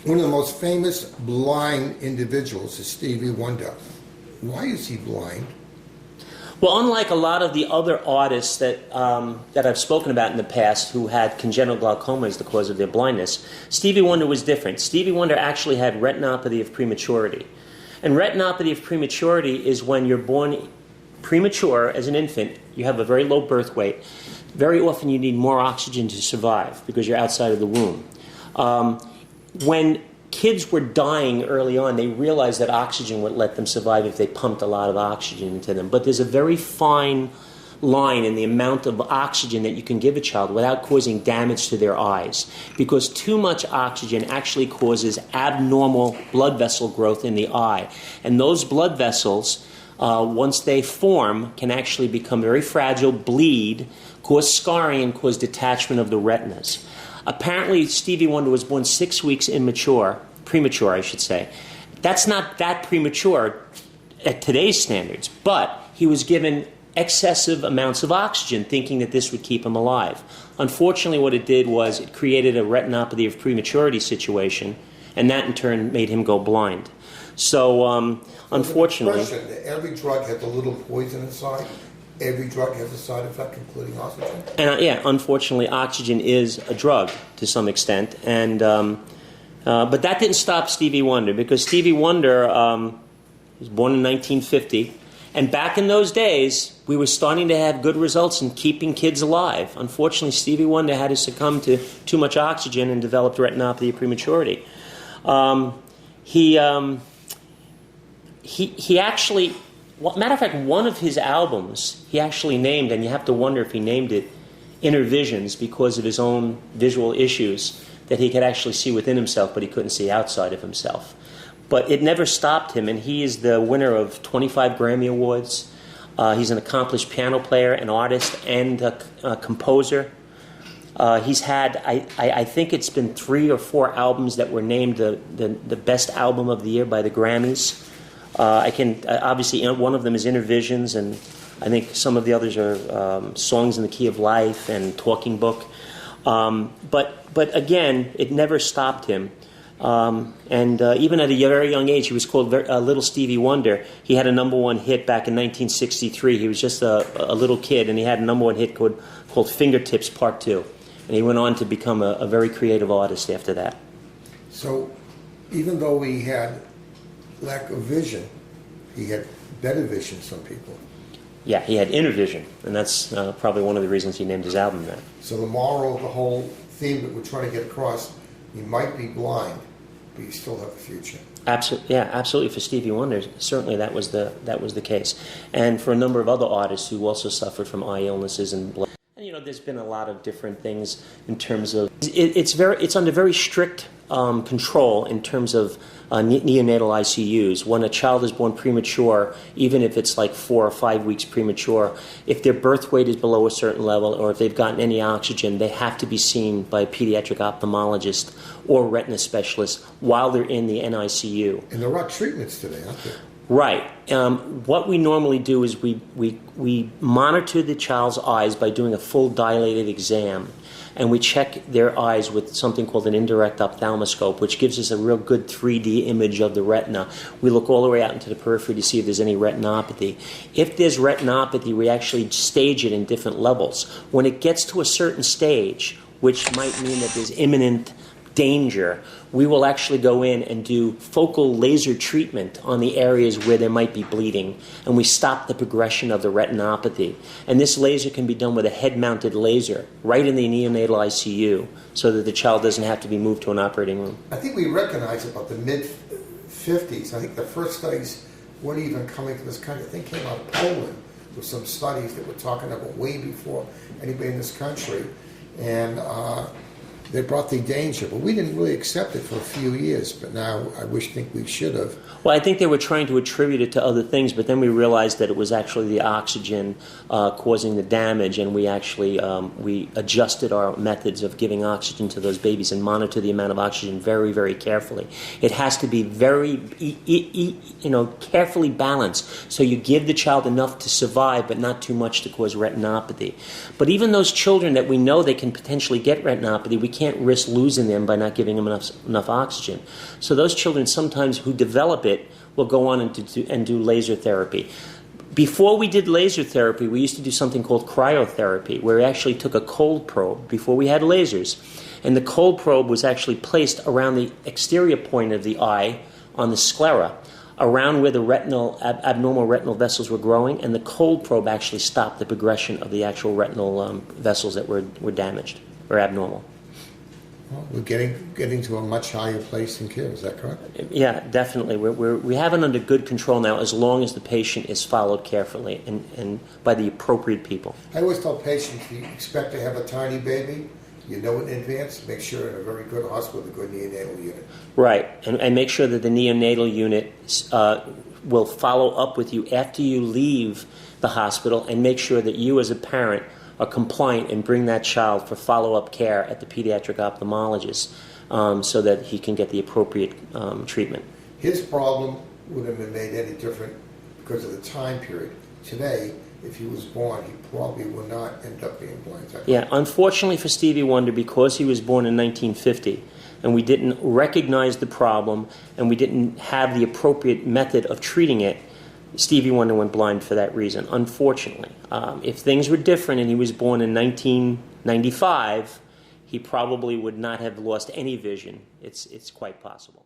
One of the most famous blind individuals is Stevie Wonder. Why is he blind? Well, unlike a lot of the other artists that I've spoken about in the past who had congenital glaucoma as the cause of their blindness, Stevie Wonder was different. Stevie Wonder actually had retinopathy of prematurity. And retinopathy of prematurity is when you're born premature as an infant, you have a very low birth weight. Very often you need more oxygen to survive because you're outside of the womb. When kids were dying early on, they realized that oxygen would let them survive if they pumped a lot of oxygen into them. But there's a very fine line in the amount of oxygen that you can give a child without causing damage to their eyes, because too much oxygen actually causes abnormal blood vessel growth in the eye. And those blood vessels, once they form, can actually become very fragile, bleed, cause scarring, and cause detachment of the retinas. Apparently, Stevie Wonder was born 6 weeks premature, I should say. That's not that premature at today's standards, but he was given excessive amounts of oxygen, thinking that this would keep him alive. Unfortunately, what it did was it created a retinopathy of prematurity situation, and that in turn made him go blind. So, unfortunately... Every drug has a little poison inside. Every drug has a side effect, including oxygen. And yeah, unfortunately, oxygen is a drug to some extent, and but that didn't stop Stevie Wonder, because Stevie Wonder was born in 1950, and back in those days, we were starting to have good results in keeping kids alive. Unfortunately, Stevie Wonder had to succumb to too much oxygen and developed retinopathy of prematurity. He actually. Matter of fact, one of his albums he actually named, and you have to wonder if he named it Inner Visions because of his own visual issues that he could actually see within himself, but he couldn't see outside of himself. But it never stopped him, and he is the winner of 25 Grammy Awards. He's an accomplished piano player, an artist, and a composer. He's had, I think it's been 3 or 4 albums that were named the best album of the year by the Grammys. Obviously, one of them is Inner Visions, and I think some of the others are Songs in the Key of Life and Talking Book. But again, it never stopped him. And even at a very young age, he was called Little Stevie Wonder. He had a #1 hit back in 1963. He was just a little kid, and he had a #1 hit called Fingertips Part 2. And he went on to become a very creative artist after that. So even though we had lack of vision, he had better vision, some people. Yeah, he had inner vision, and that's probably one of the reasons he named his album that. So the moral of the whole theme that we're trying to get across, you might be blind, but you still have a future. Absolutely, yeah, absolutely. For Stevie Wonder, certainly that was the case, and for a number of other artists who also suffered from eye illnesses and blood. And there's been a lot of different things in terms of it's under very strict control in terms of neonatal ICUs. When a child is born premature, even if it's like 4 or 5 weeks premature, if their birth weight is below a certain level or if they've gotten any oxygen, they have to be seen by a pediatric ophthalmologist or retina specialist while they're in the NICU. And there are treatments today, aren't there? Right. What we normally do is we monitor the child's eyes by doing a full dilated exam, and we check their eyes with something called an indirect ophthalmoscope, which gives us a real good 3D image of the retina. We look all the way out into the periphery to see if there's any retinopathy. If there's retinopathy, we actually stage it in different levels. When it gets to a certain stage, which might mean that there's imminent danger, we will actually go in and do focal laser treatment on the areas where there might be bleeding, and we stop the progression of the retinopathy. And this laser can be done with a head-mounted laser right in the neonatal ICU so that the child doesn't have to be moved to an operating room. I think we recognize about the mid-50s. I think the first studies weren't even coming to this country. I think came out of Poland with some studies that were talking about way before anybody in this country. And they brought the danger, but we didn't really accept it for a few years. But now I think we should have. Well, I think they were trying to attribute it to other things, but then we realized that it was actually the oxygen causing the damage, and we actually we adjusted our methods of giving oxygen to those babies and monitor the amount of oxygen very, very carefully. It has to be very, carefully balanced, so you give the child enough to survive, but not too much to cause retinopathy. But even those children that we know they can potentially get retinopathy, we can't can't risk losing them by not giving them enough oxygen. So those children sometimes who develop it will go on and do laser therapy. Before we did laser therapy, we used to do something called cryotherapy, where we actually took a cold probe before we had lasers. And the cold probe was actually placed around the exterior point of the eye on the sclera, around where the abnormal retinal vessels were growing, and the cold probe actually stopped the progression of the actual retinal vessels that were damaged or abnormal. Well, we're getting to a much higher place in care, is that correct? Yeah, definitely. We have it under good control now, as long as the patient is followed carefully and by the appropriate people. I always tell patients, if you expect to have a tiny baby, you know it in advance, make sure in a very good hospital with a good neonatal unit. Right, and make sure that the neonatal unit will follow up with you after you leave the hospital, and make sure that you as a parent are compliant and bring that child for follow-up care at the pediatric ophthalmologist so that he can get the appropriate treatment. His problem wouldn't have been made any different because of the time period. Today, if he was born, he probably would not end up being blind. Yeah, unfortunately for Stevie Wonder, because he was born in 1950, and we didn't recognize the problem, and we didn't have the appropriate method of treating it, Stevie Wonder went blind for that reason, unfortunately. If things were different and he was born in 1995, he probably would not have lost any vision. It's quite possible.